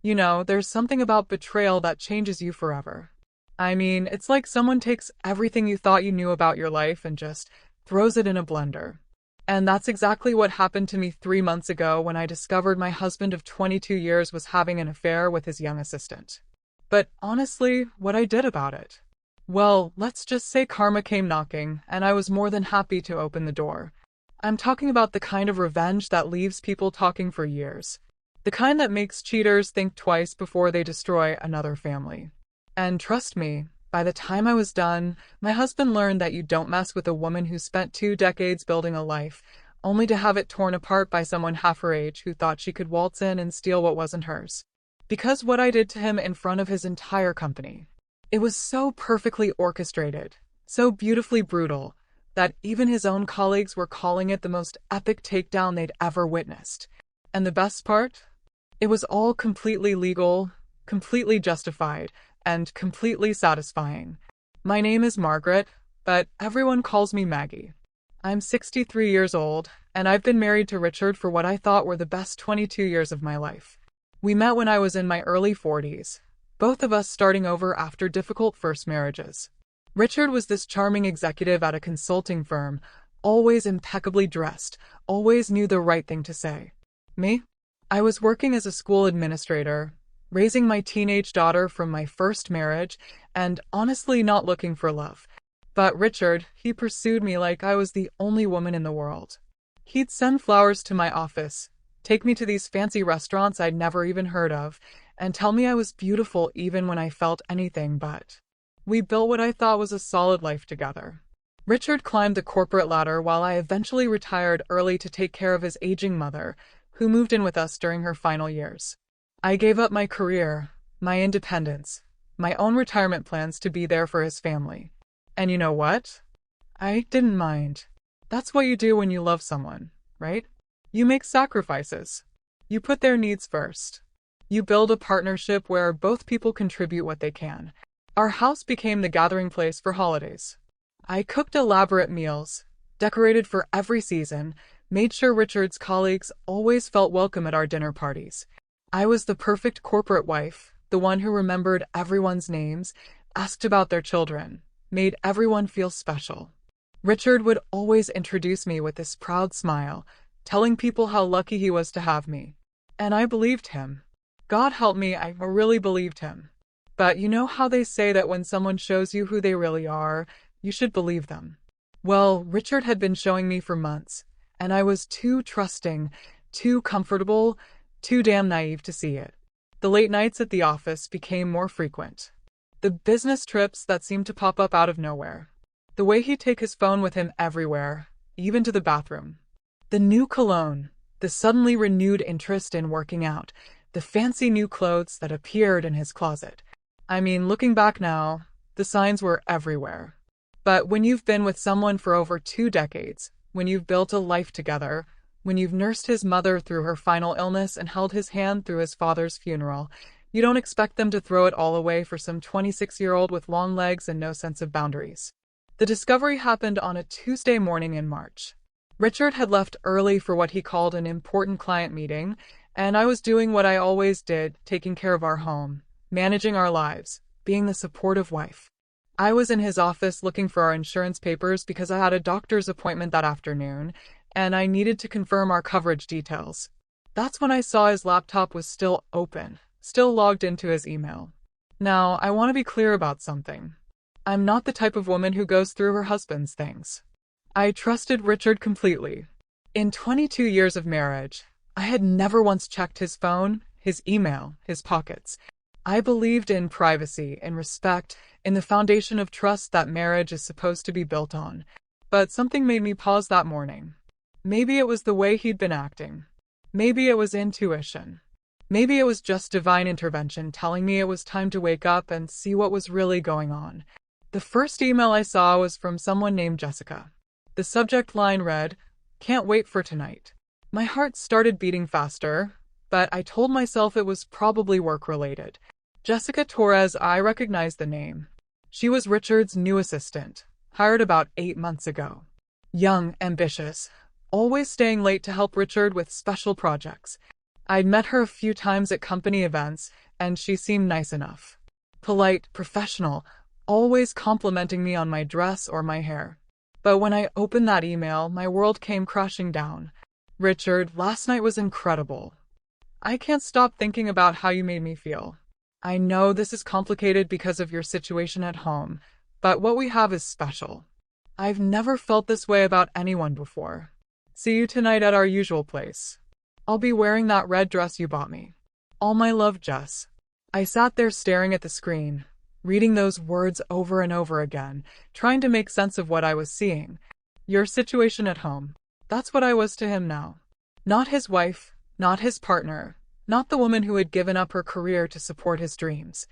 You know, there's something about betrayal that changes you forever. I mean, it's like someone takes everything you thought you knew about your life and just throws it in a blender. And that's exactly what happened to me 3 months ago when I discovered my husband of 22 years was having an affair with his young assistant. But honestly, what I did about it? Well, let's just say karma came knocking, and I was more than happy to open the door. I'm talking about the kind of revenge that leaves people talking for years. The kind that makes cheaters think twice before they destroy another family. And trust me, by the time I was done, my husband learned that you don't mess with a woman who spent 2 decades building a life, only to have it torn apart by someone half her age who thought she could waltz in and steal what wasn't hers. Because what I did to him in front of his entire company. It was so perfectly orchestrated, so beautifully brutal, that even his own colleagues were calling it the most epic takedown they'd ever witnessed. And the best part? It was all completely legal, completely justified, and completely satisfying. My name is Margaret, but everyone calls me Maggie. I'm 63 years old, and I've been married to Richard for what I thought were the best 22 years of my life. We met when I was in my early 40s, both of us starting over after difficult first marriages. Richard was this charming executive at a consulting firm, always impeccably dressed, always knew the right thing to say. Me? I was working as a school administrator, raising my teenage daughter from my first marriage, and honestly not looking for love. But Richard, he pursued me like I was the only woman in the world. He'd send flowers to my office, take me to these fancy restaurants I'd never even heard of, and tell me I was beautiful even when I felt anything but. We built what I thought was a solid life together. Richard climbed the corporate ladder while I eventually retired early to take care of his aging mother, who moved in with us during her final years. I gave up my career, my independence, my own retirement plans to be there for his family. And you know what? I didn't mind. That's what you do when you love someone, right? You make sacrifices. You put their needs first. You build a partnership where both people contribute what they can. Our house became the gathering place for holidays. I cooked elaborate meals, decorated for every season, made sure Richard's colleagues always felt welcome at our dinner parties. I was the perfect corporate wife, the one who remembered everyone's names, asked about their children, made everyone feel special. Richard would always introduce me with this proud smile, telling people how lucky he was to have me. And I believed him. God help me, I really believed him. But you know how they say that when someone shows you who they really are, you should believe them. Well, Richard had been showing me for months, and I was too trusting, too comfortable, too damn naive to see it. The late nights at the office became more frequent. The business trips that seemed to pop up out of nowhere. The way he'd take his phone with him everywhere, even to the bathroom. The new cologne, the suddenly renewed interest in working out, the fancy new clothes that appeared in his closet. I mean, looking back now, the signs were everywhere. But when you've been with someone for over 2 decades, when you've built a life together, when you've nursed his mother through her final illness and held his hand through his father's funeral, you don't expect them to throw it all away for some 26-year-old with long legs and no sense of boundaries. The discovery happened on a Tuesday morning in March. Richard had left early for what he called an important client meeting, and I was doing what I always did, taking care of our home, managing our lives, being the supportive wife. I was in his office looking for our insurance papers because I had a doctor's appointment that afternoon, and I needed to confirm our coverage details. That's when I saw his laptop was still open, still logged into his email. Now, I want to be clear about something. I'm not the type of woman who goes through her husband's things. I trusted Richard completely. In 22 years of marriage, I had never once checked his phone, his email, his pockets. I believed in privacy, in respect, in the foundation of trust that marriage is supposed to be built on. But something made me pause that morning. Maybe it was the way he'd been acting. Maybe it was intuition. Maybe it was just divine intervention telling me it was time to wake up and see what was really going on. The first email I saw was from someone named Jessica. The subject line read, "Can't wait for tonight." My heart started beating faster, but I told myself it was probably work-related. Jessica Torres, I recognized the name. She was Richard's new assistant, hired about 8 months ago. Young, ambitious, always staying late to help Richard with special projects. I'd met her a few times at company events, and she seemed nice enough. Polite, professional, always complimenting me on my dress or my hair. But when I opened that email, my world came crashing down. Richard, last night was incredible. I can't stop thinking about how you made me feel. I know this is complicated because of your situation at home, but what we have is special. I've never felt this way about anyone before. See you tonight at our usual place. I'll be wearing that red dress you bought me. All my love, Jess. I sat there staring at the screen, reading those words over and over again, trying to make sense of what I was seeing. Your situation at home. That's what I was to him now. Not his wife, not his partner, not the woman who had given up her career to support his dreams.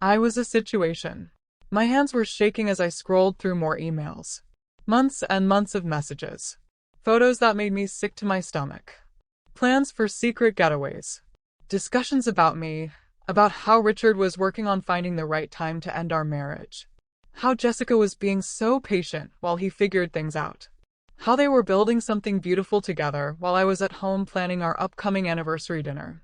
I was a situation. My hands were shaking as I scrolled through more emails. Months and months of messages. Photos that made me sick to my stomach. Plans for secret getaways. Discussions about me, about how Richard was working on finding the right time to end our marriage. How Jessica was being so patient while he figured things out. How they were building something beautiful together while I was at home planning our upcoming anniversary dinner.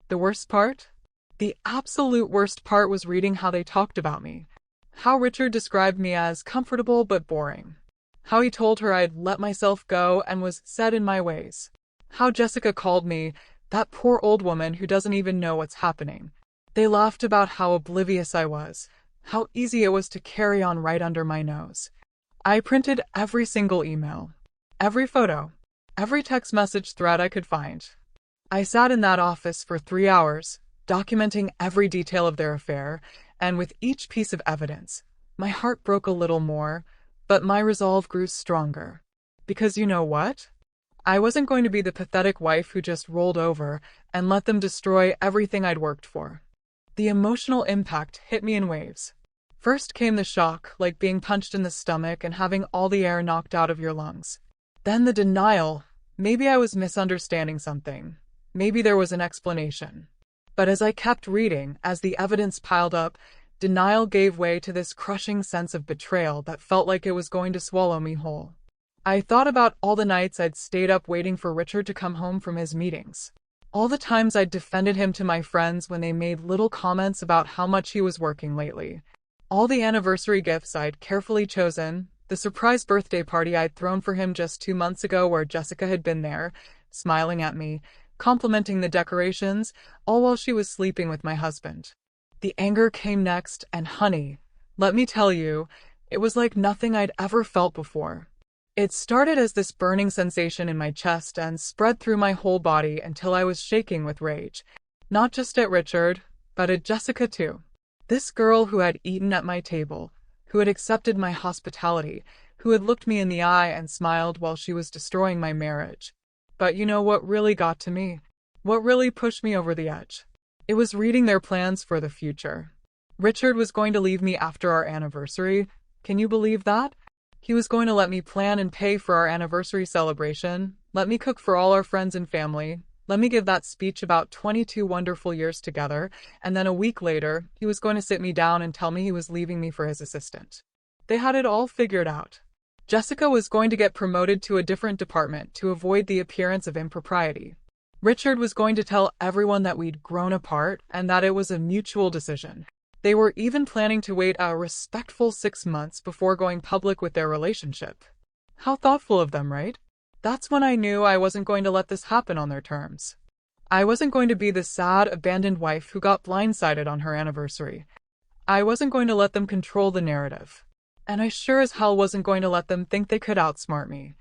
The worst part? The absolute worst part was reading how they talked about me. How Richard described me as comfortable but boring. How he told her I'd let myself go and was set in my ways. How Jessica called me that poor old woman who doesn't even know what's happening. They laughed about how oblivious I was, how easy it was to carry on right under my nose. I printed every single email, every photo, every text message thread I could find. I sat in that office for 3 hours, documenting every detail of their affair, and with each piece of evidence, my heart broke a little more, but my resolve grew stronger. Because you know what? I wasn't going to be the pathetic wife who just rolled over and let them destroy everything I'd worked for. The emotional impact hit me in waves. First came the shock, like being punched in the stomach and having all the air knocked out of your lungs. Then the denial. Maybe I was misunderstanding something. Maybe there was an explanation. But as I kept reading, as the evidence piled up, denial gave way to this crushing sense of betrayal that felt like it was going to swallow me whole. I thought about all the nights I'd stayed up waiting for Richard to come home from his meetings. All the times I'd defended him to my friends when they made little comments about how much he was working lately. All the anniversary gifts I'd carefully chosen, the surprise birthday party I'd thrown for him just 2 months ago where Jessica had been there, smiling at me, complimenting the decorations, all while she was sleeping with my husband. The anger came next, and honey, let me tell you, it was like nothing I'd ever felt before. It started as this burning sensation in my chest and spread through my whole body until I was shaking with rage. Not just at Richard, but at Jessica too. This girl who had eaten at my table, who had accepted my hospitality, who had looked me in the eye and smiled while she was destroying my marriage. But you know what really got to me? What really pushed me over the edge? It was reading their plans for the future. Richard was going to leave me after our anniversary. Can you believe that? He was going to let me plan and pay for our anniversary celebration, let me cook for all our friends and family, let me give that speech about 22 wonderful years together, and then a week later, he was going to sit me down and tell me he was leaving me for his assistant. They had it all figured out. Jessica was going to get promoted to a different department to avoid the appearance of impropriety. Richard was going to tell everyone that we'd grown apart and that it was a mutual decision. They were even planning to wait a respectful 6 months before going public with their relationship. How thoughtful of them, right? That's when I knew I wasn't going to let this happen on their terms. I wasn't going to be the sad, abandoned wife who got blindsided on her anniversary. I wasn't going to let them control the narrative. And I sure as hell wasn't going to let them think they could outsmart me.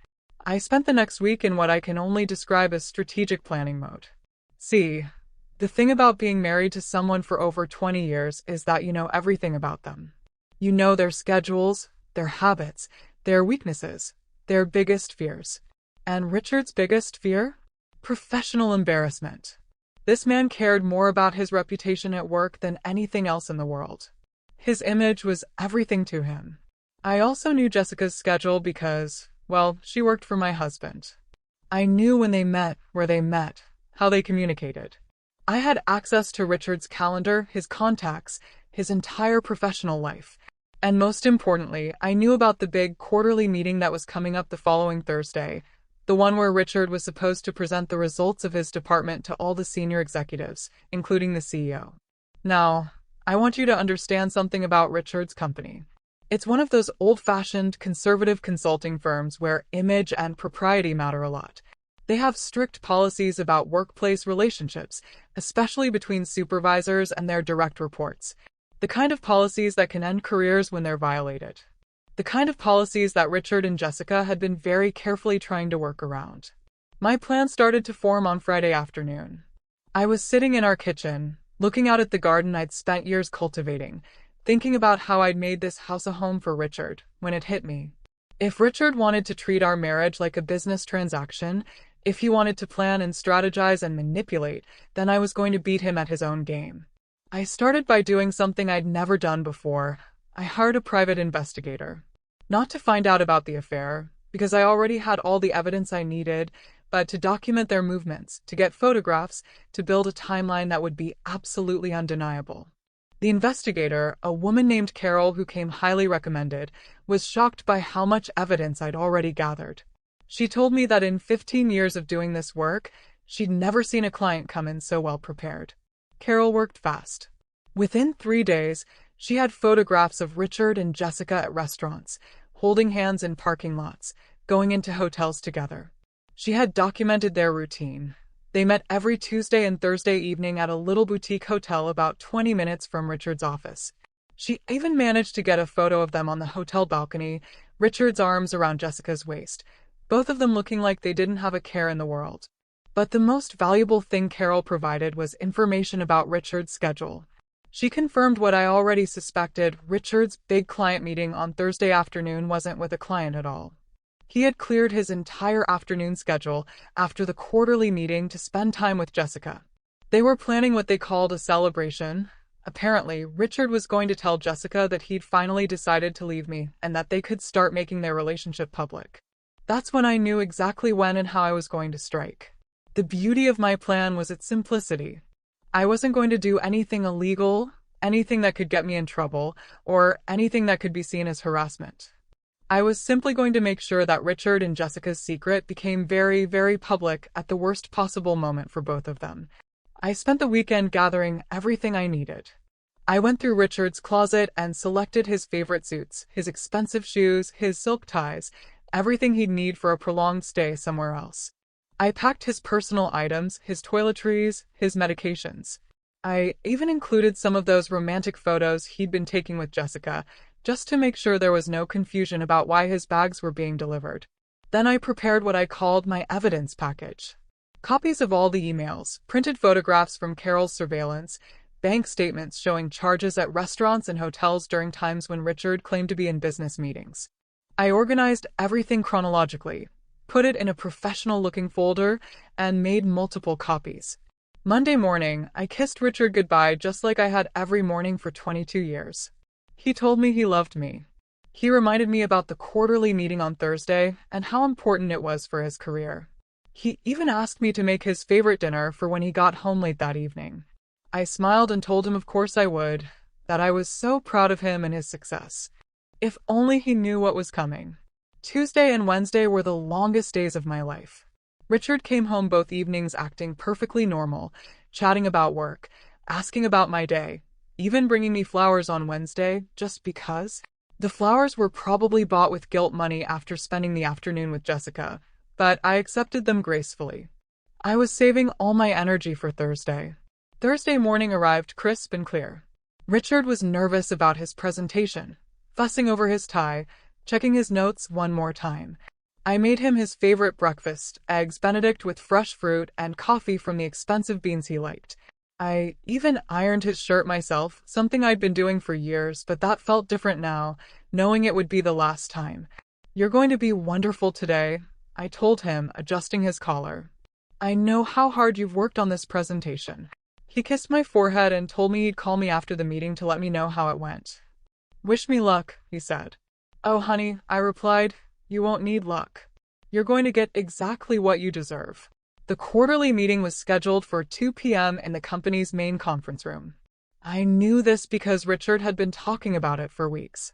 I spent the next week in what I can only describe as strategic planning mode. See, the thing about being married to someone for over 20 years is that you know everything about them. You know their schedules, their habits, their weaknesses, their biggest fears. And Richard's biggest fear? Professional embarrassment. This man cared more about his reputation at work than anything else in the world. His image was everything to him. I also knew Jessica's schedule because, well, she worked for my husband. I knew when they met, where they met, how they communicated. I had access to Richard's calendar, his contacts, his entire professional life. And most importantly, I knew about the big quarterly meeting that was coming up the following Thursday. The one where Richard was supposed to present the results of his department to all the senior executives, including the CEO. Now, I want you to understand something about Richard's company. It's one of those old-fashioned, conservative consulting firms where image and propriety matter a lot. They have strict policies about workplace relationships, especially between supervisors and their direct reports. The kind of policies that can end careers when they're violated. The kind of policies that Richard and Jessica had been very carefully trying to work around. My plan started to form on Friday afternoon. I was sitting in our kitchen, looking out at the garden I'd spent years cultivating, thinking about how I'd made this house a home for Richard, when it hit me. If Richard wanted to treat our marriage like a business transaction, if he wanted to plan and strategize and manipulate, then I was going to beat him at his own game. I started by doing something I'd never done before. I hired a private investigator. Not to find out about the affair, because I already had all the evidence I needed, but to document their movements, to get photographs, to build a timeline that would be absolutely undeniable. The investigator, a woman named Carol who came highly recommended, was shocked by how much evidence I'd already gathered. She told me that in 15 years of doing this work, she'd never seen a client come in so well prepared. Carol worked fast. Within 3 days, she had photographs of Richard and Jessica at restaurants, holding hands in parking lots, going into hotels together. She had documented their routine. They met every Tuesday and Thursday evening at a little boutique hotel about 20 minutes from Richard's office. She even managed to get a photo of them on the hotel balcony, Richard's arms around Jessica's waist, both of them looking like they didn't have a care in the world. But the most valuable thing Carol provided was information about Richard's schedule. She confirmed what I already suspected: Richard's big client meeting on Thursday afternoon wasn't with a client at all. He had cleared his entire afternoon schedule after the quarterly meeting to spend time with Jessica. They were planning what they called a celebration. Apparently, Richard was going to tell Jessica that he'd finally decided to leave me and that they could start making their relationship public. That's when I knew exactly when and how I was going to strike. The beauty of my plan was its simplicity. I wasn't going to do anything illegal, anything that could get me in trouble, or anything that could be seen as harassment. I was simply going to make sure that Richard and Jessica's secret became very, very public at the worst possible moment for both of them. I spent the weekend gathering everything I needed. I went through Richard's closet and selected his favorite suits, his expensive shoes, his silk ties, everything he'd need for a prolonged stay somewhere else. I packed his personal items, his toiletries, his medications. I even included some of those romantic photos he'd been taking with Jessica, just to make sure there was no confusion about why his bags were being delivered. Then I prepared what I called my evidence package. Copies of all the emails, printed photographs from Carol's surveillance, bank statements showing charges at restaurants and hotels during times when Richard claimed to be in business meetings. I organized everything chronologically, put it in a professional-looking folder, and made multiple copies. Monday morning, I kissed Richard goodbye just like I had every morning for 22 years. He told me he loved me. He reminded me about the quarterly meeting on Thursday and how important it was for his career. He even asked me to make his favorite dinner for when he got home late that evening. I smiled and told him of course I would, that I was so proud of him and his success. If only he knew what was coming. Tuesday and Wednesday were the longest days of my life. Richard came home both evenings acting perfectly normal, chatting about work, asking about my day, even bringing me flowers on Wednesday, just because. The flowers were probably bought with guilt money after spending the afternoon with Jessica, but I accepted them gracefully. I was saving all my energy for Thursday. Thursday morning arrived crisp and clear. Richard was nervous about his presentation, fussing over his tie, checking his notes one more time. I made him his favorite breakfast, eggs Benedict with fresh fruit and coffee from the expensive beans he liked. I even ironed his shirt myself, something I'd been doing for years, but that felt different now, knowing it would be the last time. "You're going to be wonderful today," I told him, adjusting his collar. "I know how hard you've worked on this presentation." He kissed my forehead and told me he'd call me after the meeting to let me know how it went. "Wish me luck," he said. "Oh, honey," I replied, "you won't need luck. You're going to get exactly what you deserve." The quarterly meeting was scheduled for 2 p.m. in the company's main conference room. I knew this because Richard had been talking about it for weeks.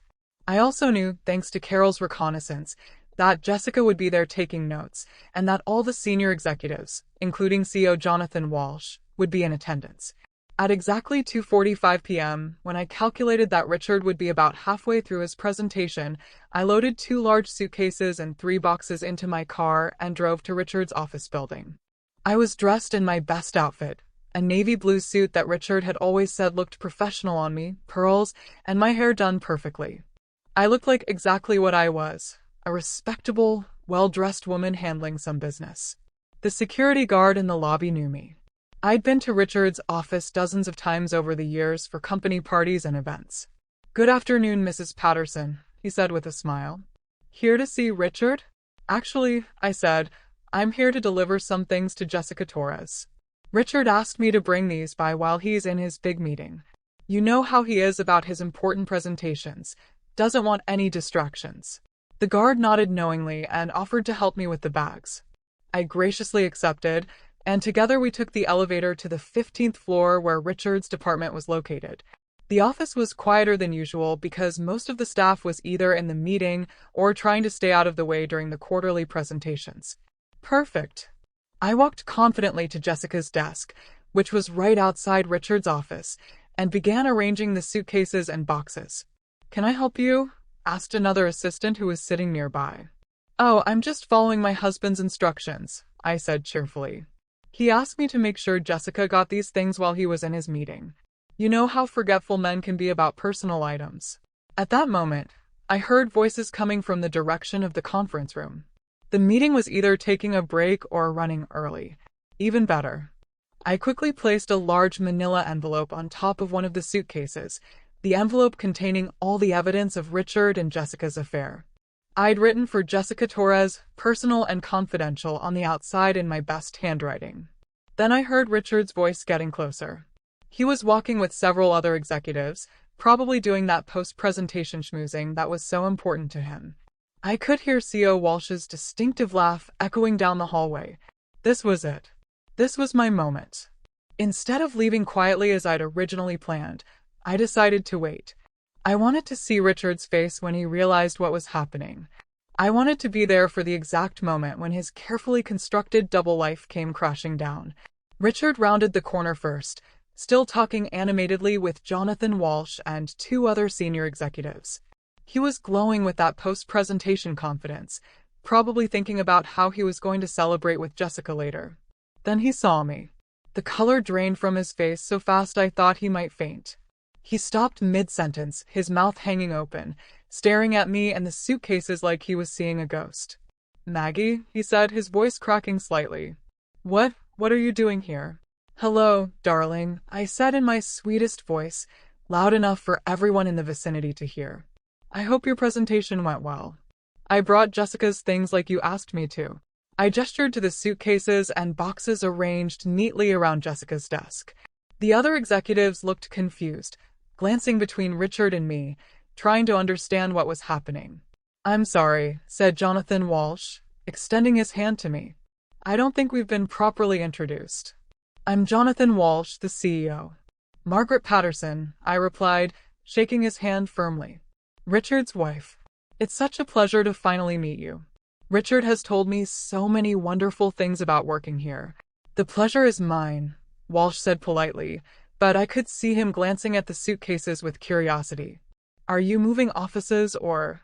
I also knew, thanks to Carol's reconnaissance, that Jessica would be there taking notes, and that all the senior executives, including CEO Jonathan Walsh, would be in attendance. At exactly 2:45 p.m., when I calculated that Richard would be about halfway through his presentation, I loaded 2 large suitcases and 3 boxes into my car and drove to Richard's office building. I was dressed in my best outfit, a navy blue suit that Richard had always said looked professional on me, pearls, and my hair done perfectly. I looked like exactly what I was, a respectable, well-dressed woman handling some business. The security guard in the lobby knew me. I'd been to Richard's office dozens of times over the years for company parties and events. "Good afternoon, Mrs. Patterson," he said with a smile. "Here to see Richard?" "Actually," I said, "I'm here to deliver some things to Jessica Torres. Richard asked me to bring these by while he's in his big meeting. You know how he is about his important presentations. Doesn't want any distractions." The guard nodded knowingly and offered to help me with the bags. I graciously accepted, and together we took the elevator to the 15th floor where Richard's department was located. The office was quieter than usual because most of the staff was either in the meeting or trying to stay out of the way during the quarterly presentations. Perfect. I walked confidently to Jessica's desk, which was right outside Richard's office, and began arranging the suitcases and boxes. "Can I help you?" asked another assistant who was sitting nearby. "Oh, I'm just following my husband's instructions," I said cheerfully. "He asked me to make sure Jessica got these things while he was in his meeting. You know how forgetful men can be about personal items." At that moment, I heard voices coming from the direction of the conference room. The meeting was either taking a break or running early. Even better. I quickly placed a large manila envelope on top of one of the suitcases, the envelope containing all the evidence of Richard and Jessica's affair. I'd written for Jessica Torres, personal and confidential, on the outside in my best handwriting. Then I heard Richard's voice getting closer. He was walking with several other executives, probably doing that post-presentation schmoozing that was so important to him. I could hear CEO Walsh's distinctive laugh echoing down the hallway. This was it. This was my moment. Instead of leaving quietly as I'd originally planned, I decided to wait. I wanted to see Richard's face when he realized what was happening. I wanted to be there for the exact moment when his carefully constructed double life came crashing down. Richard rounded the corner first, still talking animatedly with Jonathan Walsh and 2 other senior executives. He was glowing with that post-presentation confidence, probably thinking about how he was going to celebrate with Jessica later. Then he saw me. The color drained from his face so fast I thought he might faint. He stopped mid-sentence, his mouth hanging open, staring at me and the suitcases like he was seeing a ghost. "Maggie," he said, his voice cracking slightly. What are you doing here?" "Hello, darling," I said in my sweetest voice, loud enough for everyone in the vicinity to hear. "I hope your presentation went well. I brought Jessica's things like you asked me to." I gestured to the suitcases and boxes arranged neatly around Jessica's desk. The other executives looked confused, glancing between Richard and me, trying to understand what was happening. "I'm sorry," said Jonathan Walsh, extending his hand to me. "I don't think we've been properly introduced." "I'm Jonathan Walsh, the CEO." "Margaret Patterson," I replied, shaking his hand firmly. "Richard's wife. It's such a pleasure to finally meet you. Richard has told me so many wonderful things about working here." "The pleasure is mine," Walsh said politely, but I could see him glancing at the suitcases with curiosity. "Are you moving offices or—"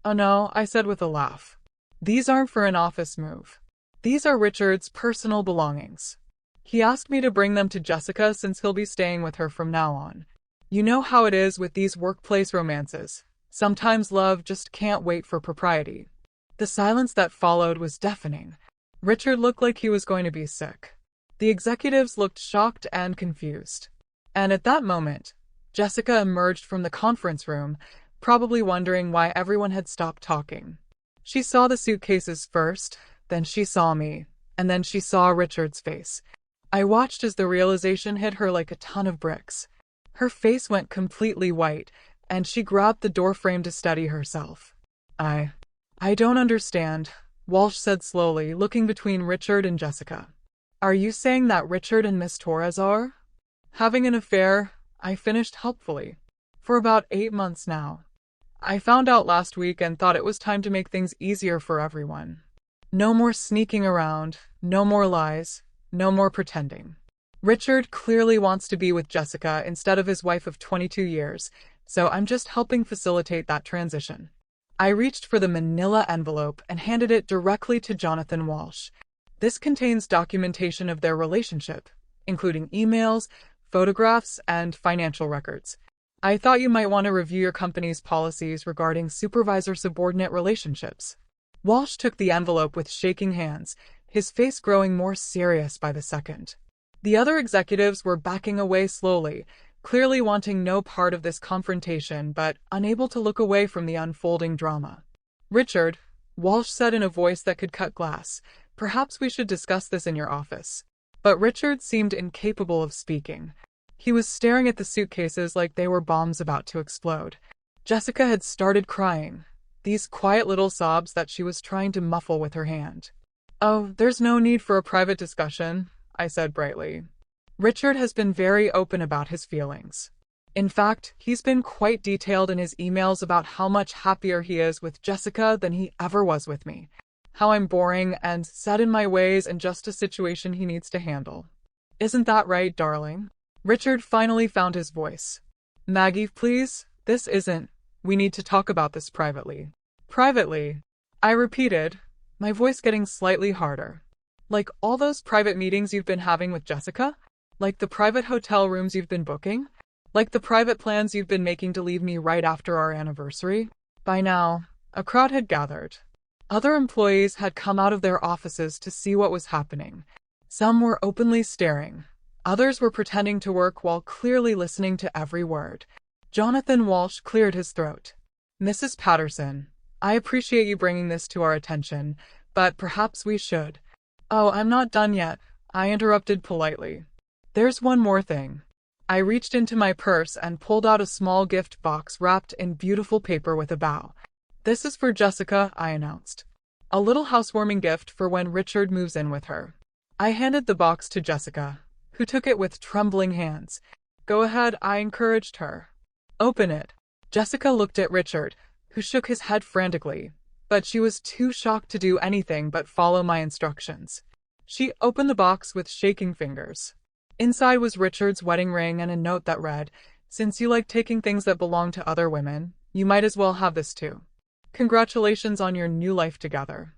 "Oh no," I said with a laugh. "These aren't for an office move. These are Richard's personal belongings. He asked me to bring them to Jessica since he'll be staying with her from now on. You know how it is with these workplace romances. Sometimes love just can't wait for propriety." The silence that followed was deafening. Richard looked like he was going to be sick. The executives looked shocked and confused. And at that moment, Jessica emerged from the conference room, probably wondering why everyone had stopped talking. She saw the suitcases first, then she saw me, and then she saw Richard's face. I watched as the realization hit her like a ton of bricks. Her face went completely white, and she grabbed the doorframe to steady herself. I don't understand," Walsh said slowly, looking between Richard and Jessica. "Are you saying that Richard and Miss Torres are having an affair?" I finished helpfully. "For about 8 months now." I found out last week and thought it was time to make things easier for everyone. No more sneaking around, no more lies, no more pretending. Richard clearly wants to be with Jessica instead of his wife of 22 years, so I'm just helping facilitate that transition. I reached for the manila envelope and handed it directly to Jonathan Walsh. This contains documentation of their relationship, including emails, photographs, and financial records. I thought you might want to review your company's policies regarding supervisor-subordinate relationships. Walsh took the envelope with shaking hands, his face growing more serious by the second. The other executives were backing away slowly, clearly wanting no part of this confrontation but unable to look away from the unfolding drama. "Richard," Walsh said in a voice that could cut glass, "perhaps we should discuss this in your office." But Richard seemed incapable of speaking. He was staring at the suitcases like they were bombs about to explode. Jessica had started crying, these quiet little sobs that she was trying to muffle with her hand. "Oh, there's no need for a private discussion," I said brightly. "Richard has been very open about his feelings. In fact, he's been quite detailed in his emails about how much happier he is with Jessica than he ever was with me. How I'm boring and set in my ways and just a situation he needs to handle. Isn't that right, darling?" Richard finally found his voice. "Maggie, please, this isn't. We need to talk about this privately." "Privately?" I repeated, my voice getting slightly harder. "Like all those private meetings you've been having with Jessica? Like the private hotel rooms you've been booking? Like the private plans you've been making to leave me right after our anniversary?" By now, a crowd had gathered. Other employees had come out of their offices to see what was happening. Some were openly staring. Others were pretending to work while clearly listening to every word. Jonathan Walsh cleared his throat. "Mrs. Patterson, I appreciate you bringing this to our attention, but perhaps we should—" "Oh, I'm not done yet," I interrupted politely. "There's one more thing." I reached into my purse and pulled out a small gift box wrapped in beautiful paper with a bow. "This is for Jessica," I announced. "A little housewarming gift for when Richard moves in with her." I handed the box to Jessica, who took it with trembling hands. "Go ahead," I encouraged her. "Open it." Jessica looked at Richard, who shook his head frantically, but she was too shocked to do anything but follow my instructions. She opened the box with shaking fingers. Inside was Richard's wedding ring and a note that read, "Since you like taking things that belong to other women, you might as well have this too. Congratulations on your new life together.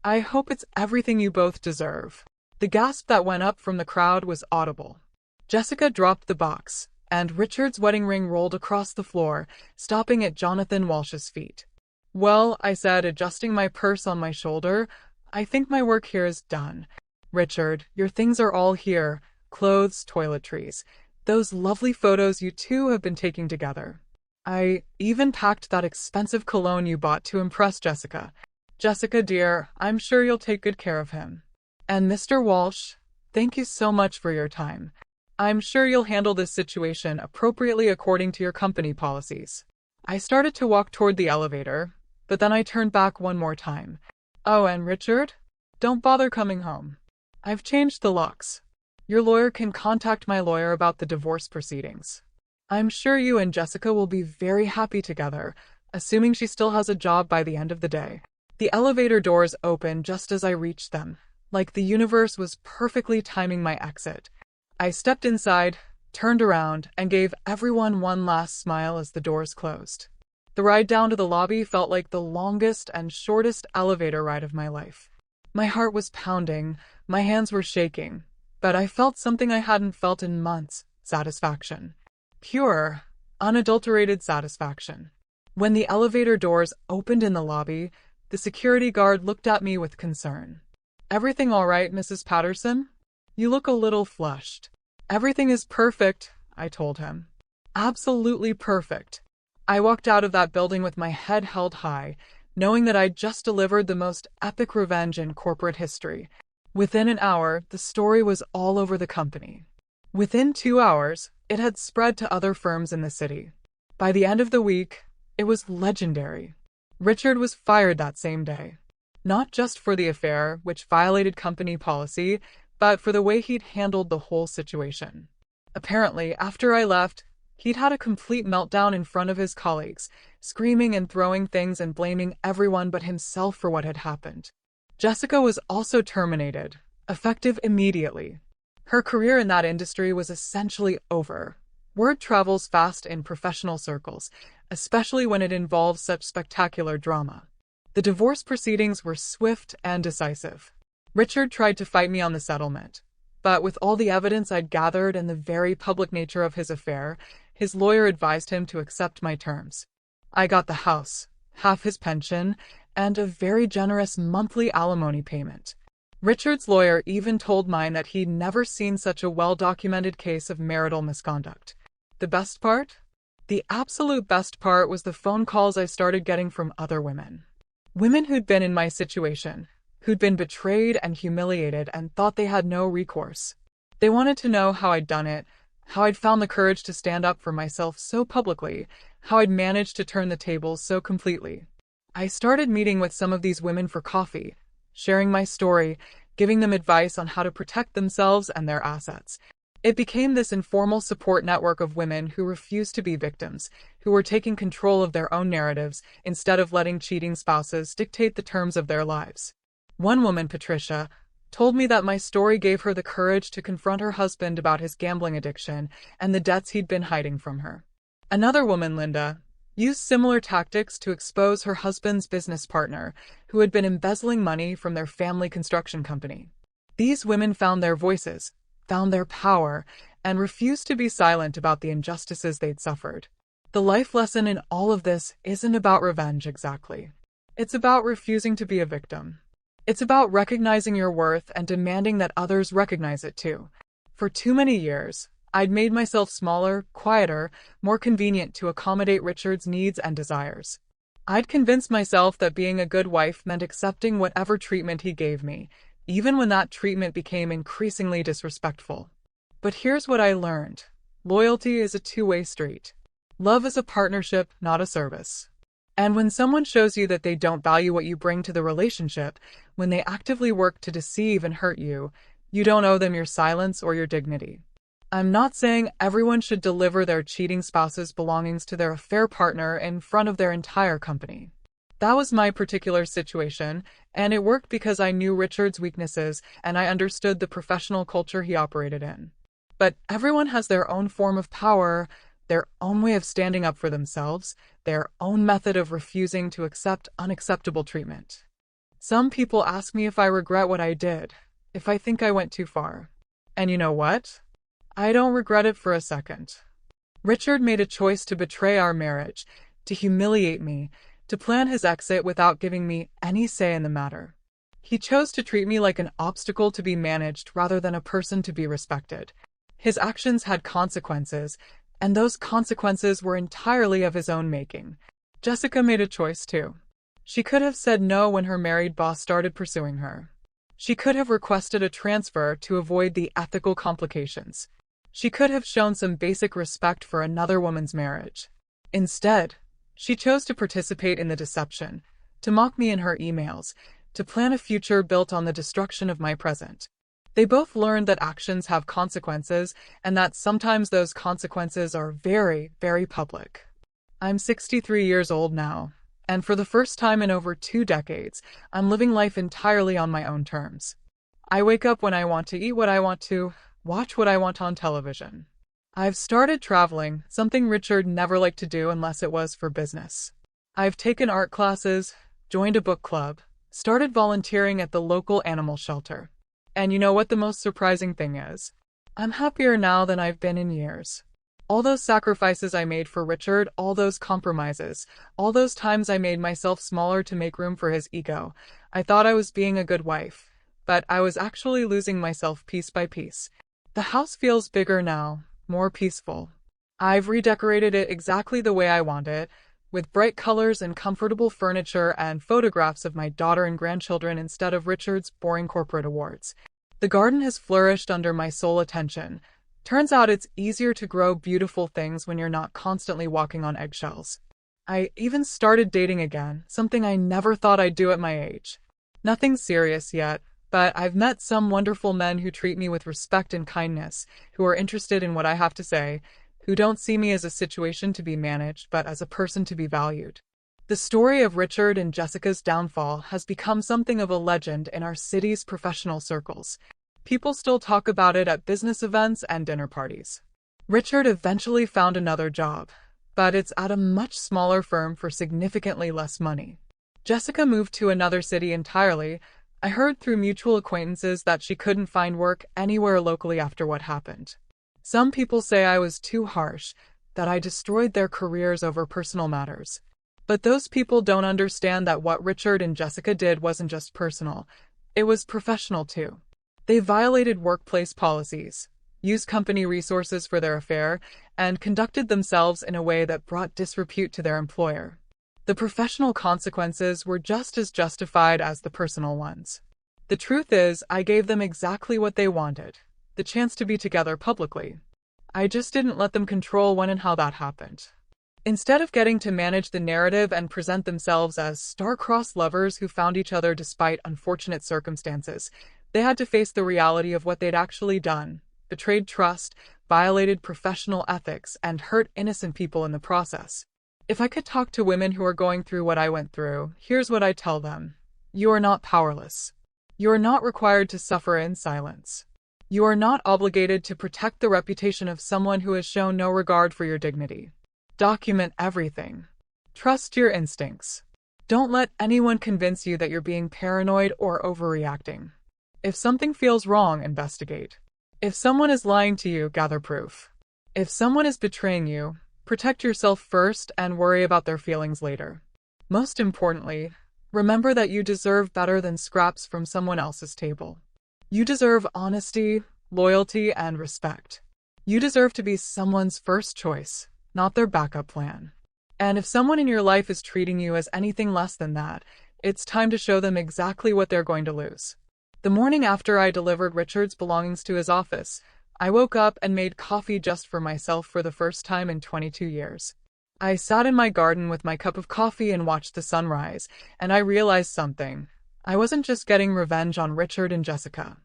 I hope it's everything you both deserve." The gasp that went up from the crowd was audible. Jessica dropped the box, and Richard's wedding ring rolled across the floor, stopping at Jonathan Walsh's feet. "Well," I said, adjusting my purse on my shoulder, "I think my work here is done. Richard, your things are all here. Clothes, toiletries. Those lovely photos you two have been taking together. I even packed that expensive cologne you bought to impress Jessica. Jessica, dear, I'm sure you'll take good care of him. And Mr. Walsh, thank you so much for your time. I'm sure you'll handle this situation appropriately according to your company policies." I started to walk toward the elevator, but then I turned back one more time. "Oh, and Richard? Don't bother coming home. I've changed the locks. Your lawyer can contact my lawyer about the divorce proceedings. I'm sure you and Jessica will be very happy together, assuming she still has a job by the end of the day." The elevator doors opened just as I reached them, like the universe was perfectly timing my exit. I stepped inside, turned around, and gave everyone one last smile as the doors closed. The ride down to the lobby felt like the longest and shortest elevator ride of my life. My heart was pounding, my hands were shaking, but I felt something I hadn't felt in months: satisfaction. Pure, unadulterated satisfaction. When the elevator doors opened in the lobby, the security guard looked at me with concern. "Everything all right, Mrs. Patterson? You look a little flushed." "Everything is perfect," I told him. "Absolutely perfect." I walked out of that building with my head held high, knowing that I'd just delivered the most epic revenge in corporate history. Within an hour, the story was all over the company. Within 2 hours, it had spread to other firms in the city. By the end of the week, it was legendary. Richard was fired that same day. Not just for the affair, which violated company policy, but for the way he'd handled the whole situation. Apparently, after I left, He'd had a complete meltdown in front of his colleagues, screaming and throwing things and blaming everyone but himself for what had happened. Jessica was also terminated, effective immediately. Her career in that industry was essentially over. Word travels fast in professional circles, especially when it involves such spectacular drama. The divorce proceedings were swift and decisive. Richard tried to fight me on the settlement, but with all the evidence I'd gathered and the very public nature of his affair, his lawyer advised him to accept my terms. I got the house, half his pension, and a very generous monthly alimony payment. Richard's lawyer even told mine that he'd never seen such a well-documented case of marital misconduct. The best part? The absolute best part was the phone calls I started getting from other women. Women who'd been in my situation, who'd been betrayed and humiliated and thought they had no recourse. They wanted to know how I'd done it, how I'd found the courage to stand up for myself so publicly, how I'd managed to turn the tables so completely. I started meeting with some of these women for coffee, sharing my story, giving them advice on how to protect themselves and their assets. It became this informal support network of women who refused to be victims, who were taking control of their own narratives instead of letting cheating spouses dictate the terms of their lives. One woman, Patricia, told me that my story gave her the courage to confront her husband about his gambling addiction and the debts he'd been hiding from her. Another woman, Linda, used similar tactics to expose her husband's business partner, who had been embezzling money from their family construction company. These women found their voices, found their power, and refused to be silent about the injustices they'd suffered. The life lesson in all of this isn't about revenge exactly. It's about refusing to be a victim. It's about recognizing your worth and demanding that others recognize it too. For too many years, I'd made myself smaller, quieter, more convenient to accommodate Richard's needs and desires. I'd convinced myself that being a good wife meant accepting whatever treatment he gave me, even when that treatment became increasingly disrespectful. But here's what I learned. Loyalty is a two-way street. Love is a partnership, not a service. And when someone shows you that they don't value what you bring to the relationship, when they actively work to deceive and hurt you, you don't owe them your silence or your dignity. I'm not saying everyone should deliver their cheating spouse's belongings to their affair partner in front of their entire company. That was my particular situation, and it worked because I knew Richard's weaknesses and I understood the professional culture he operated in. But everyone has their own form of power, their own way of standing up for themselves, their own method of refusing to accept unacceptable treatment. Some people ask me if I regret what I did, if I think I went too far. And you know what? I don't regret it for a second. Richard made a choice to betray our marriage, to humiliate me, to plan his exit without giving me any say in the matter. He chose to treat me like an obstacle to be managed rather than a person to be respected. His actions had consequences, and those consequences were entirely of his own making. Jessica made a choice too. She could have said no when her married boss started pursuing her. She could have requested a transfer to avoid the ethical complications. She could have shown some basic respect for another woman's marriage. Instead, she chose to participate in the deception, to mock me in her emails, to plan a future built on the destruction of my present. They both learned that actions have consequences and that sometimes those consequences are very, very public. I'm 63 years old now, and for the first time in over 2 decades, I'm living life entirely on my own terms. I wake up when I want to, eat what I want to, watch what I want on television. I've started traveling, something Richard never liked to do unless it was for business. I've taken art classes, joined a book club, started volunteering at the local animal shelter. And you know what the most surprising thing is? I'm happier now than I've been in years. All those sacrifices I made for Richard, all those compromises, all those times I made myself smaller to make room for his ego. I thought I was being a good wife, but I was actually losing myself piece by piece. The house feels bigger now, more peaceful. I've redecorated it exactly the way I want it, with bright colors and comfortable furniture and photographs of my daughter and grandchildren instead of Richard's boring corporate awards. The garden has flourished under my sole attention. Turns out it's easier to grow beautiful things when you're not constantly walking on eggshells. I even started dating again, something I never thought I'd do at my age. Nothing serious yet, but I've met some wonderful men who treat me with respect and kindness, who are interested in what I have to say, who don't see me as a situation to be managed, but as a person to be valued. The story of Richard and Jessica's downfall has become something of a legend in our city's professional circles. People still talk about it at business events and dinner parties. Richard eventually found another job, but it's at a much smaller firm for significantly less money. Jessica moved to another city entirely. I heard through mutual acquaintances that she couldn't find work anywhere locally after what happened. Some people say I was too harsh, that I destroyed their careers over personal matters. But those people don't understand that what Richard and Jessica did wasn't just personal, it was professional too. They violated workplace policies, used company resources for their affair, and conducted themselves in a way that brought disrepute to their employer. The professional consequences were just as justified as the personal ones. The truth is, I gave them exactly what they wanted, the chance to be together publicly. I just didn't let them control when and how that happened. Instead of getting to manage the narrative and present themselves as star-crossed lovers who found each other despite unfortunate circumstances, they had to face the reality of what they'd actually done, betrayed trust, violated professional ethics, and hurt innocent people in the process. If I could talk to women who are going through what I went through, here's what I tell them. You are not powerless. You are not required to suffer in silence. You are not obligated to protect the reputation of someone who has shown no regard for your dignity. Document everything. Trust your instincts. Don't let anyone convince you that you're being paranoid or overreacting. If something feels wrong, investigate. If someone is lying to you, gather proof. If someone is betraying you, protect yourself first and worry about their feelings later. Most importantly, remember that you deserve better than scraps from someone else's table. You deserve honesty, loyalty, and respect. You deserve to be someone's first choice, not their backup plan. And if someone in your life is treating you as anything less than that, it's time to show them exactly what they're going to lose. The morning after I delivered Richard's belongings to his office, I woke up and made coffee just for myself for the first time in 22 years. I sat in my garden with my cup of coffee and watched the sunrise, and I realized something. I wasn't just getting revenge on Richard and Jessica.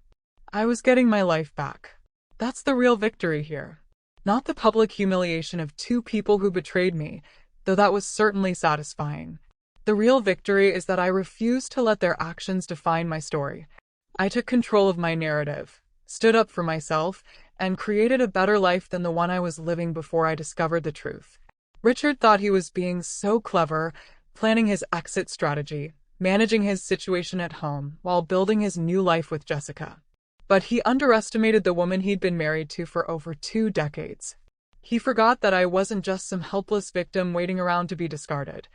I was getting my life back. That's the real victory here. Not the public humiliation of two people who betrayed me, though that was certainly satisfying. The real victory is that I refused to let their actions define my story. I took control of my narrative, stood up for myself, and created a better life than the one I was living before I discovered the truth. Richard thought he was being so clever, planning his exit strategy, managing his situation at home, while building his new life with Jessica. But he underestimated the woman he'd been married to for over 2 decades. He forgot that I wasn't just some helpless victim waiting around to be discarded.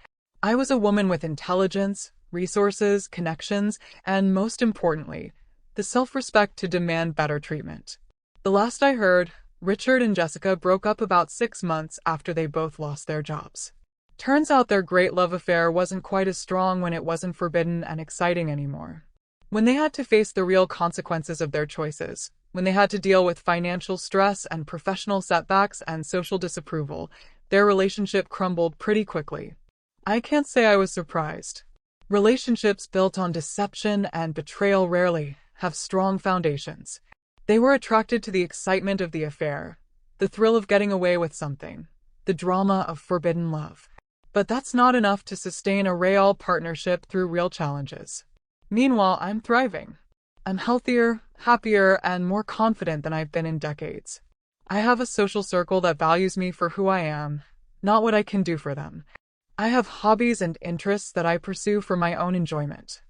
I was a woman with intelligence, resources, connections, and most importantly, the self-respect to demand better treatment. The last I heard, Richard and Jessica broke up about 6 months after they both lost their jobs. Turns out their great love affair wasn't quite as strong when it wasn't forbidden and exciting anymore. When they had to face the real consequences of their choices, when they had to deal with financial stress and professional setbacks and social disapproval, their relationship crumbled pretty quickly. I can't say I was surprised. Relationships built on deception and betrayal rarely have strong foundations. They were attracted to the excitement of the affair, the thrill of getting away with something, the drama of forbidden love. But that's not enough to sustain a real partnership through real challenges. Meanwhile, I'm thriving. I'm healthier, happier, and more confident than I've been in decades. I have a social circle that values me for who I am, not what I can do for them. I have hobbies and interests that I pursue for my own enjoyment.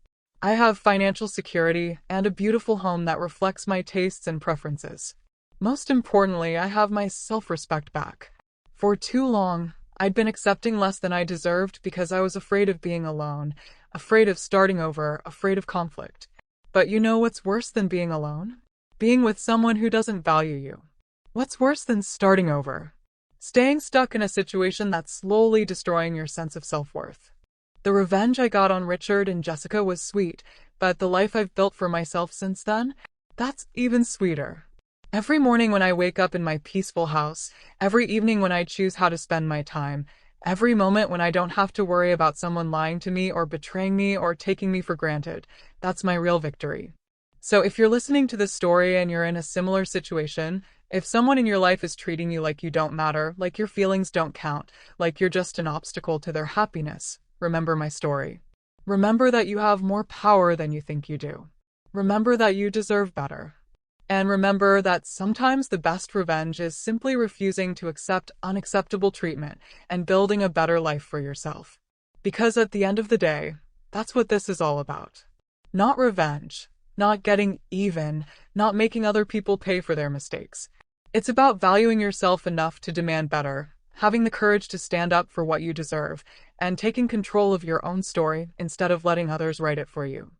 I have financial security and a beautiful home that reflects my tastes and preferences. Most importantly, I have my self-respect back. For too long, I'd been accepting less than I deserved because I was afraid of being alone, afraid of starting over, afraid of conflict. But you know what's worse than being alone? Being with someone who doesn't value you. What's worse than starting over? Staying stuck in a situation that's slowly destroying your sense of self-worth. The revenge I got on Richard and Jessica was sweet, but the life I've built for myself since then, that's even sweeter. Every morning when I wake up in my peaceful house, every evening when I choose how to spend my time, every moment when I don't have to worry about someone lying to me or betraying me or taking me for granted, that's my real victory. So if you're listening to this story and you're in a similar situation, If someone in your life is treating you like you don't matter, like your feelings don't count, like you're just an obstacle to their happiness, remember my story. Remember that you have more power than you think you do. Remember that you deserve better. And remember that sometimes the best revenge is simply refusing to accept unacceptable treatment and building a better life for yourself. Because at the end of the day, that's what this is all about. Not revenge, not getting even, not making other people pay for their mistakes. It's about valuing yourself enough to demand better, having the courage to stand up for what you deserve, and taking control of your own story instead of letting others write it for you.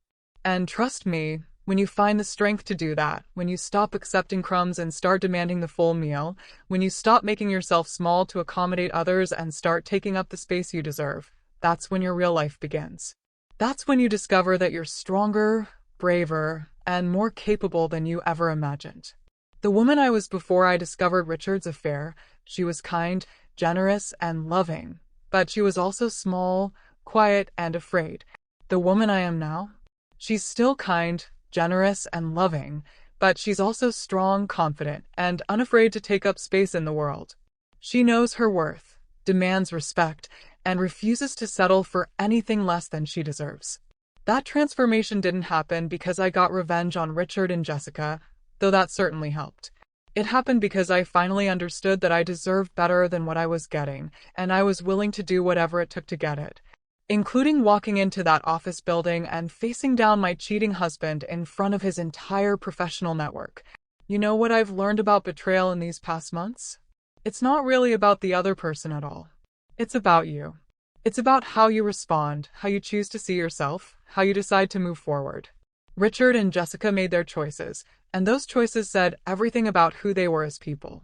And trust me, when you find the strength to do that, when you stop accepting crumbs and start demanding the full meal, when you stop making yourself small to accommodate others and start taking up the space you deserve, that's when your real life begins. That's when you discover that you're stronger, braver, and more capable than you ever imagined. The woman I was before I discovered Richard's affair, she was kind, generous, and loving, but she was also small, quiet, and afraid. The woman I am now? She's still kind, generous, and loving, but she's also strong, confident, and unafraid to take up space in the world. She knows her worth, demands respect, and refuses to settle for anything less than she deserves. That transformation didn't happen because I got revenge on Richard and Jessica, though that certainly helped. It happened because I finally understood that I deserved better than what I was getting, and I was willing to do whatever it took to get it, including walking into that office building and facing down my cheating husband in front of his entire professional network. You know what I've learned about betrayal in these past months? It's not really about the other person at all. It's about you. It's about how you respond, how you choose to see yourself, how you decide to move forward. Richard and Jessica made their choices, and those choices said everything about who they were as people.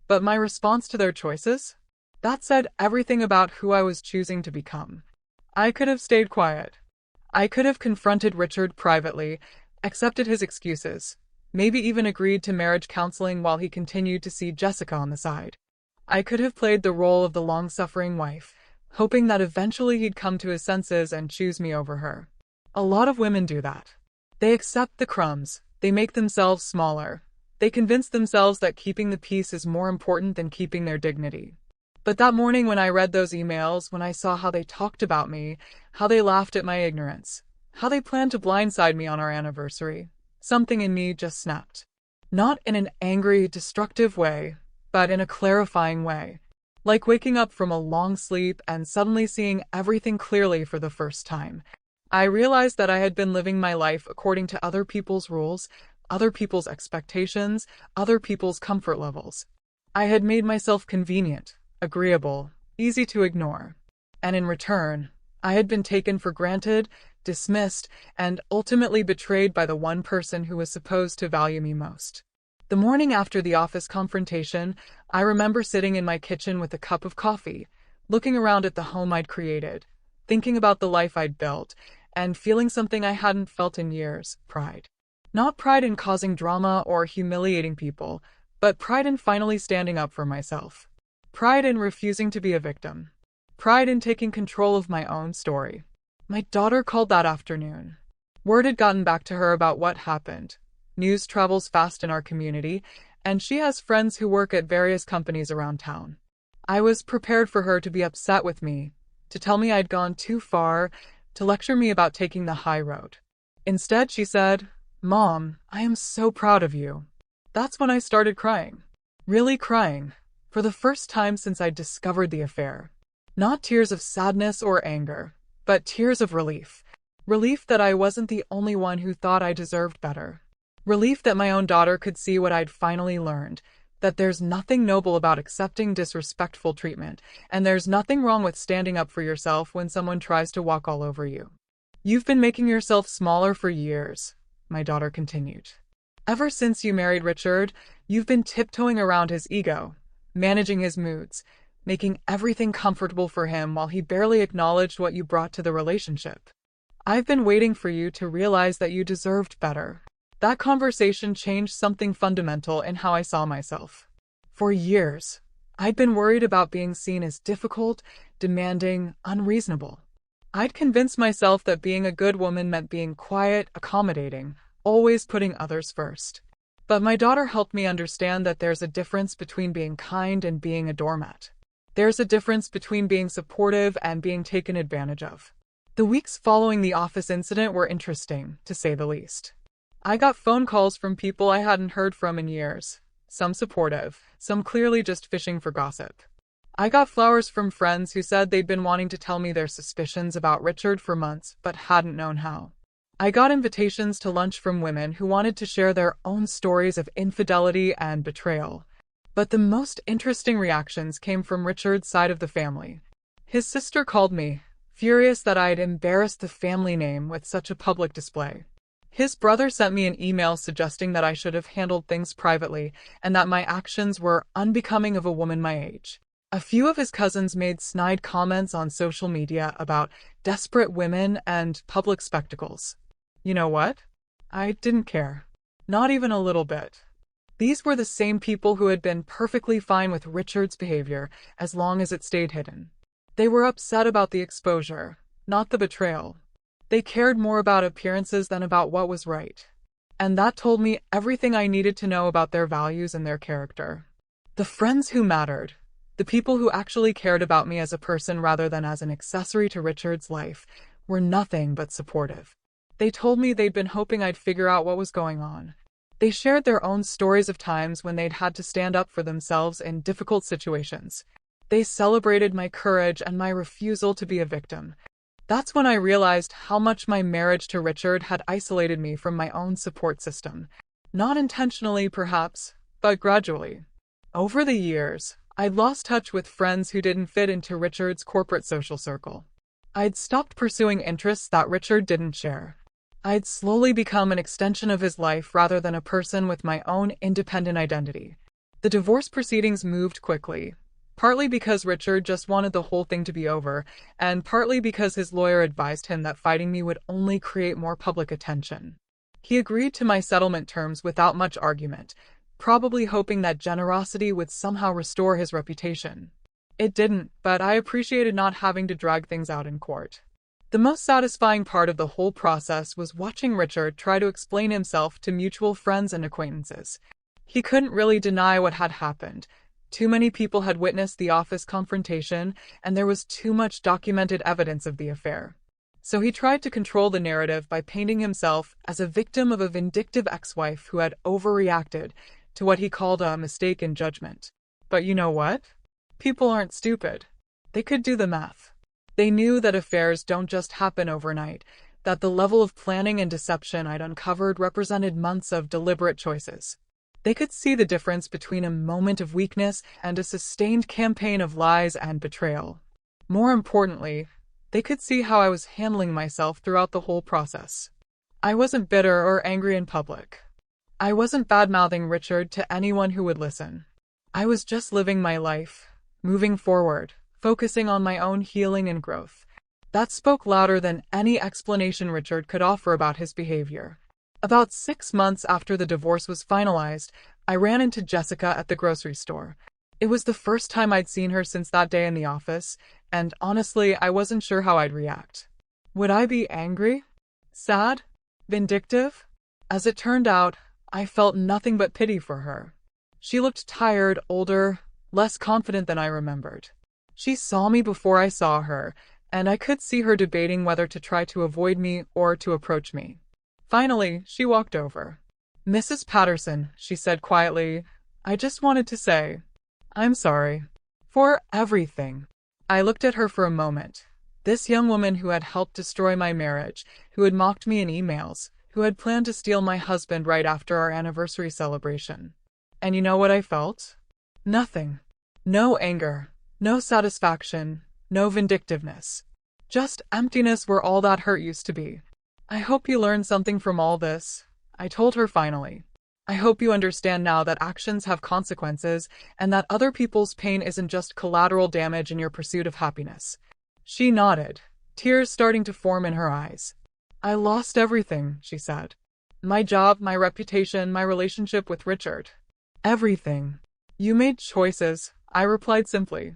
But my response to their choices? That said everything about who I was choosing to become. I could have stayed quiet. I could have confronted Richard privately, accepted his excuses, maybe even agreed to marriage counseling while he continued to see Jessica on the side. I could have played the role of the long-suffering wife, hoping that eventually he'd come to his senses and choose me over her. A lot of women do that. They accept the crumbs, they make themselves smaller, they convince themselves that keeping the peace is more important than keeping their dignity. But that morning when I read those emails, when I saw how they talked about me, how they laughed at my ignorance, how they planned to blindside me on our anniversary, something in me just snapped. Not in an angry, destructive way, but in a clarifying way. Like waking up from a long sleep and suddenly seeing everything clearly for the first time. I realized that I had been living my life according to other people's rules, other people's expectations, other people's comfort levels. I had made myself convenient, agreeable, easy to ignore. And in return, I had been taken for granted, dismissed, and ultimately betrayed by the one person who was supposed to value me most. The morning after the office confrontation, I remember sitting in my kitchen with a cup of coffee, looking around at the home I'd created, thinking about the life I'd built, and feeling something I hadn't felt in years, pride. Not pride in causing drama or humiliating people, but pride in finally standing up for myself. Pride in refusing to be a victim. Pride in taking control of my own story. My daughter called that afternoon. Word had gotten back to her about what happened. News travels fast in our community, and she has friends who work at various companies around town. I was prepared for her to be upset with me, to tell me I'd gone too far, to lecture me about taking the high road. Instead, she said, "Mom, I am so proud of you." That's when I started crying. Really crying. For the first time since I'd discovered the affair. Not tears of sadness or anger, but tears of relief. Relief that I wasn't the only one who thought I deserved better. Relief that my own daughter could see what I'd finally learned, that there's nothing noble about accepting disrespectful treatment, and there's nothing wrong with standing up for yourself when someone tries to walk all over you. You've been making yourself smaller for years, my daughter continued. Ever since you married Richard, you've been tiptoeing around his ego, managing his moods, making everything comfortable for him while he barely acknowledged what you brought to the relationship. I've been waiting for you to realize that you deserved better. That conversation changed something fundamental in how I saw myself. For years, I'd been worried about being seen as difficult, demanding, unreasonable. I'd convinced myself that being a good woman meant being quiet, accommodating, always putting others first. But my daughter helped me understand that there's a difference between being kind and being a doormat. There's a difference between being supportive and being taken advantage of. The weeks following the office incident were interesting, to say the least. I got phone calls from people I hadn't heard from in years. Some supportive, some clearly just fishing for gossip. I got flowers from friends who said they'd been wanting to tell me their suspicions about Richard for months, but hadn't known how. I got invitations to lunch from women who wanted to share their own stories of infidelity and betrayal. But the most interesting reactions came from Richard's side of the family. His sister called me, furious that I'd embarrassed the family name with such a public display. His brother sent me an email suggesting that I should have handled things privately and that my actions were unbecoming of a woman my age. A few of his cousins made snide comments on social media about desperate women and public spectacles. You know what? I didn't care. Not even a little bit. These were the same people who had been perfectly fine with Richard's behavior as long as it stayed hidden. They were upset about the exposure, not the betrayal. They cared more about appearances than about what was right. And that told me everything I needed to know about their values and their character. The friends who mattered, the people who actually cared about me as a person rather than as an accessory to Richard's life, were nothing but supportive. They told me they'd been hoping I'd figure out what was going on. They shared their own stories of times when they'd had to stand up for themselves in difficult situations. They celebrated my courage and my refusal to be a victim. That's when I realized how much my marriage to Richard had isolated me from my own support system. Not intentionally, perhaps, but gradually. Over the years, I'd lost touch with friends who didn't fit into Richard's corporate social circle. I'd stopped pursuing interests that Richard didn't share. I'd slowly become an extension of his life rather than a person with my own independent identity. The divorce proceedings moved quickly, partly because Richard just wanted the whole thing to be over, and partly because his lawyer advised him that fighting me would only create more public attention. He agreed to my settlement terms without much argument, probably hoping that generosity would somehow restore his reputation. It didn't, but I appreciated not having to drag things out in court. The most satisfying part of the whole process was watching Richard try to explain himself to mutual friends and acquaintances. He couldn't really deny what had happened. Too many people had witnessed the office confrontation, and there was too much documented evidence of the affair. So he tried to control the narrative by painting himself as a victim of a vindictive ex-wife who had overreacted to what he called a mistake in judgment. But you know what? People aren't stupid. They could do the math. They knew that affairs don't just happen overnight, that the level of planning and deception I'd uncovered represented months of deliberate choices. They could see the difference between a moment of weakness and a sustained campaign of lies and betrayal. More importantly, they could see how I was handling myself throughout the whole process. I wasn't bitter or angry in public. I wasn't bad-mouthing Richard to anyone who would listen. I was just living my life, moving forward, focusing on my own healing and growth. That spoke louder than any explanation Richard could offer about his behavior. About 6 months after the divorce was finalized, I ran into Jessica at the grocery store. It was the first time I'd seen her since that day in the office, and honestly, I wasn't sure how I'd react. Would I be angry? Sad? Vindictive? As it turned out, I felt nothing but pity for her. She looked tired, older, less confident than I remembered. She saw me before I saw her, and I could see her debating whether to try to avoid me or to approach me. Finally, she walked over. "Mrs. Patterson," she said quietly, "I just wanted to say, I'm sorry. For everything." I looked at her for a moment. This young woman who had helped destroy my marriage, who had mocked me in emails, who had planned to steal my husband right after our anniversary celebration. And you know what I felt? Nothing. No anger. No satisfaction, no vindictiveness. Just emptiness where all that hurt used to be. "I hope you learned something from all this," I told her finally. "I hope you understand now that actions have consequences and that other people's pain isn't just collateral damage in your pursuit of happiness." She nodded, tears starting to form in her eyes. "I lost everything," she said. "My job, my reputation, my relationship with Richard. Everything." "You made choices," I replied simply.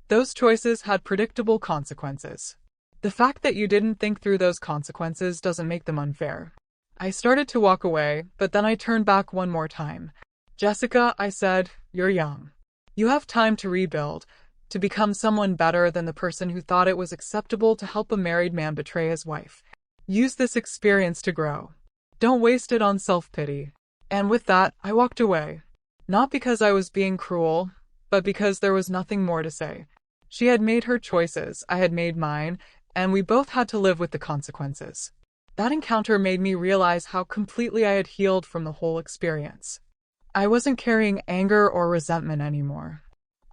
"Those choices had predictable consequences. The fact that you didn't think through those consequences doesn't make them unfair." I started to walk away, but then I turned back one more time. Jessica, I said, you're young. You have time to rebuild, to become someone better than the person who thought it was acceptable to help a married man betray his wife. Use this experience to grow. Don't waste it on self-pity. And with that, I walked away. Not because I was being cruel, but because there was nothing more to say. She had made her choices, I had made mine, and we both had to live with the consequences. That encounter made me realize how completely I had healed from the whole experience. I wasn't carrying anger or resentment anymore.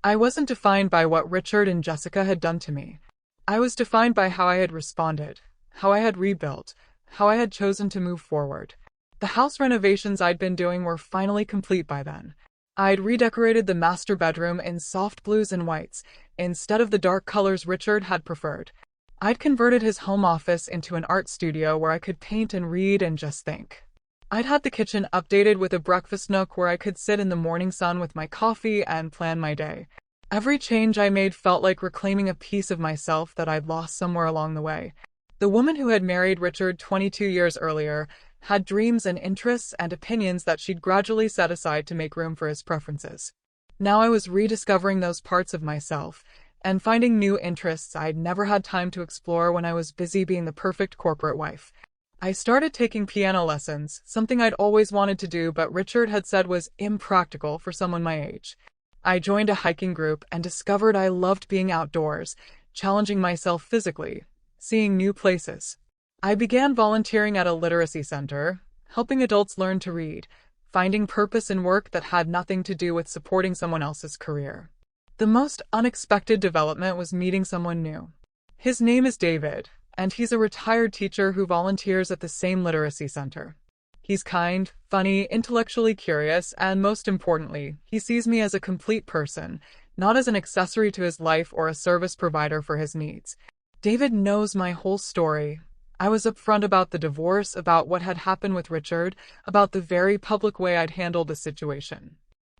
I wasn't defined by what Richard and Jessica had done to me. I was defined by how I had responded, how I had rebuilt, how I had chosen to move forward. The house renovations I'd been doing were finally complete by then. I'd redecorated the master bedroom in soft blues and whites, instead of the dark colors Richard had preferred. I'd converted his home office into an art studio where I could paint and read and just think. I'd had the kitchen updated with a breakfast nook where I could sit in the morning sun with my coffee and plan my day. Every change I made felt like reclaiming a piece of myself that I'd lost somewhere along the way. The woman who had married Richard 22 years earlier had dreams and interests and opinions that she'd gradually set aside to make room for his preferences. Now I was rediscovering those parts of myself and finding new interests I'd never had time to explore when I was busy being the perfect corporate wife. I started taking piano lessons, something I'd always wanted to do but Richard had said was impractical for someone my age. I joined a hiking group and discovered I loved being outdoors, challenging myself physically, seeing new places. I began volunteering at a literacy center, helping adults learn to read, finding purpose in work that had nothing to do with supporting someone else's career. The most unexpected development was meeting someone new. His name is David, and he's a retired teacher who volunteers at the same literacy center. He's kind, funny, intellectually curious, and most importantly, he sees me as a complete person, not as an accessory to his life or a service provider for his needs. David knows my whole story. I was upfront about the divorce, about what had happened with Richard, about the very public way I'd handled the situation.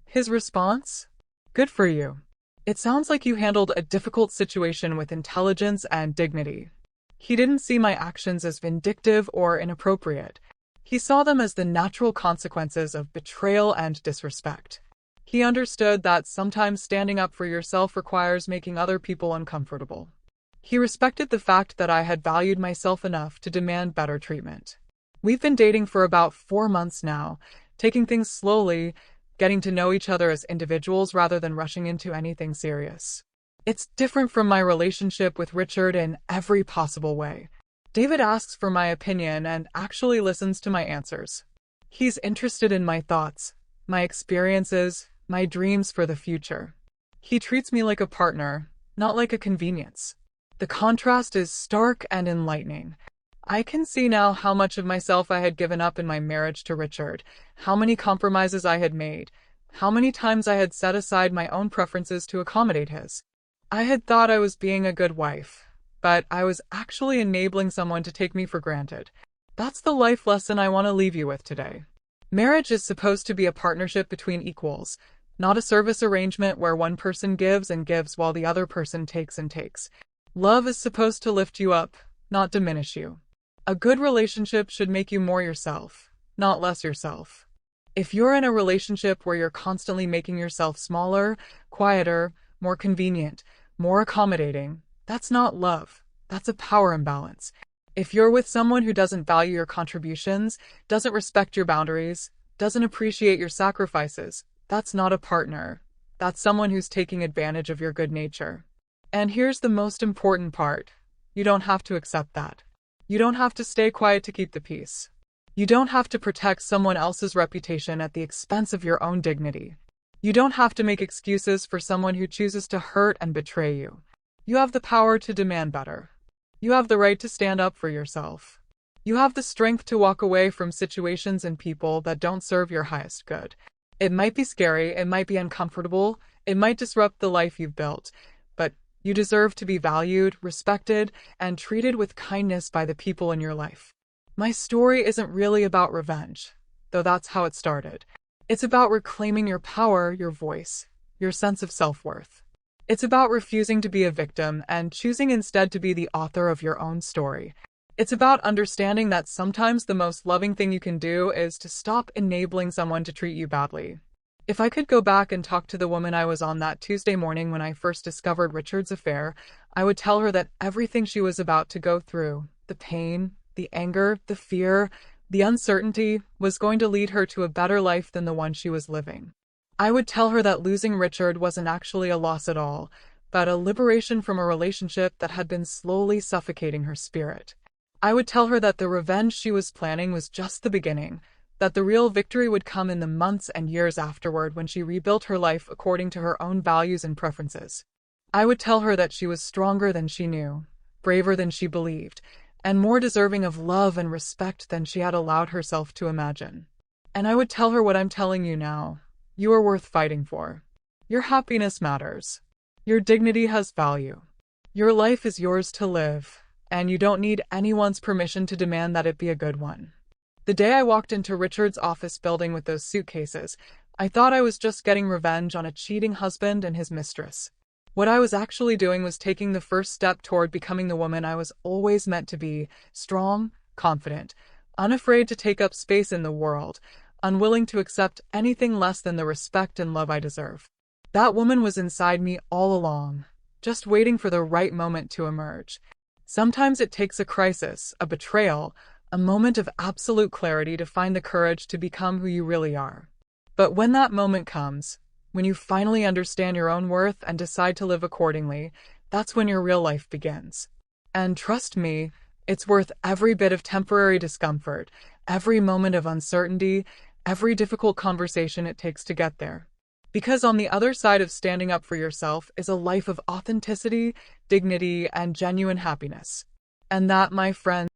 His response? Good for you. It sounds like you handled a difficult situation with intelligence and dignity. He didn't see my actions as vindictive or inappropriate. He saw them as the natural consequences of betrayal and disrespect. He understood that sometimes standing up for yourself requires making other people uncomfortable. He respected the fact that I had valued myself enough to demand better treatment. We've been dating for about 4 months now, taking things slowly, getting to know each other as individuals rather than rushing into anything serious. It's different from my relationship with Richard in every possible way. David asks for my opinion and actually listens to my answers. He's interested in my thoughts, my experiences, my dreams for the future. He treats me like a partner, not like a convenience. The contrast is stark and enlightening. I can see now how much of myself I had given up in my marriage to Richard, how many compromises I had made, how many times I had set aside my own preferences to accommodate his. I had thought I was being a good wife, but I was actually enabling someone to take me for granted. That's the life lesson I want to leave you with today. Marriage is supposed to be a partnership between equals, not a service arrangement where one person gives and gives while the other person takes and takes. Love is supposed to lift you up, not diminish you. A good relationship should make you more yourself, not less yourself. If you're in a relationship where you're constantly making yourself smaller, quieter, more convenient, more accommodating, that's not love. That's a power imbalance. If you're with someone who doesn't value your contributions, doesn't respect your boundaries, doesn't appreciate your sacrifices, that's not a partner. That's someone who's taking advantage of your good nature. And here's the most important part. You don't have to accept that. You don't have to stay quiet to keep the peace. You don't have to protect someone else's reputation at the expense of your own dignity. You don't have to make excuses for someone who chooses to hurt and betray you. You have the power to demand better. You have the right to stand up for yourself. You have the strength to walk away from situations and people that don't serve your highest good. It might be scary, it might be uncomfortable, it might disrupt the life you've built, but you deserve to be valued, respected, and treated with kindness by the people in your life. My story isn't really about revenge, though that's how it started. It's about reclaiming your power, your voice, your sense of self-worth. It's about refusing to be a victim and choosing instead to be the author of your own story. It's about understanding that sometimes the most loving thing you can do is to stop enabling someone to treat you badly. If I could go back and talk to the woman I was on that Tuesday morning when I first discovered Richard's affair, I would tell her that everything she was about to go through, the pain, the anger, the fear, the uncertainty, was going to lead her to a better life than the one she was living. I would tell her that losing Richard wasn't actually a loss at all, but a liberation from a relationship that had been slowly suffocating her spirit. I would tell her that the revenge she was planning was just the beginning, that the real victory would come in the months and years afterward when she rebuilt her life according to her own values and preferences. I would tell her that she was stronger than she knew, braver than she believed, and more deserving of love and respect than she had allowed herself to imagine. And I would tell her what I'm telling you now. You are worth fighting for. Your happiness matters. Your dignity has value. Your life is yours to live, and you don't need anyone's permission to demand that it be a good one. The day I walked into Richard's office building with those suitcases, I thought I was just getting revenge on a cheating husband and his mistress. What I was actually doing was taking the first step toward becoming the woman I was always meant to be: strong, confident, unafraid to take up space in the world, unwilling to accept anything less than the respect and love I deserve. That woman was inside me all along, just waiting for the right moment to emerge. Sometimes it takes a crisis, a betrayal, a moment of absolute clarity to find the courage to become who you really are. But when that moment comes, when you finally understand your own worth and decide to live accordingly, that's when your real life begins. And trust me, it's worth every bit of temporary discomfort, every moment of uncertainty, every difficult conversation it takes to get there. Because on the other side of standing up for yourself is a life of authenticity, dignity, and genuine happiness. And that, my friend,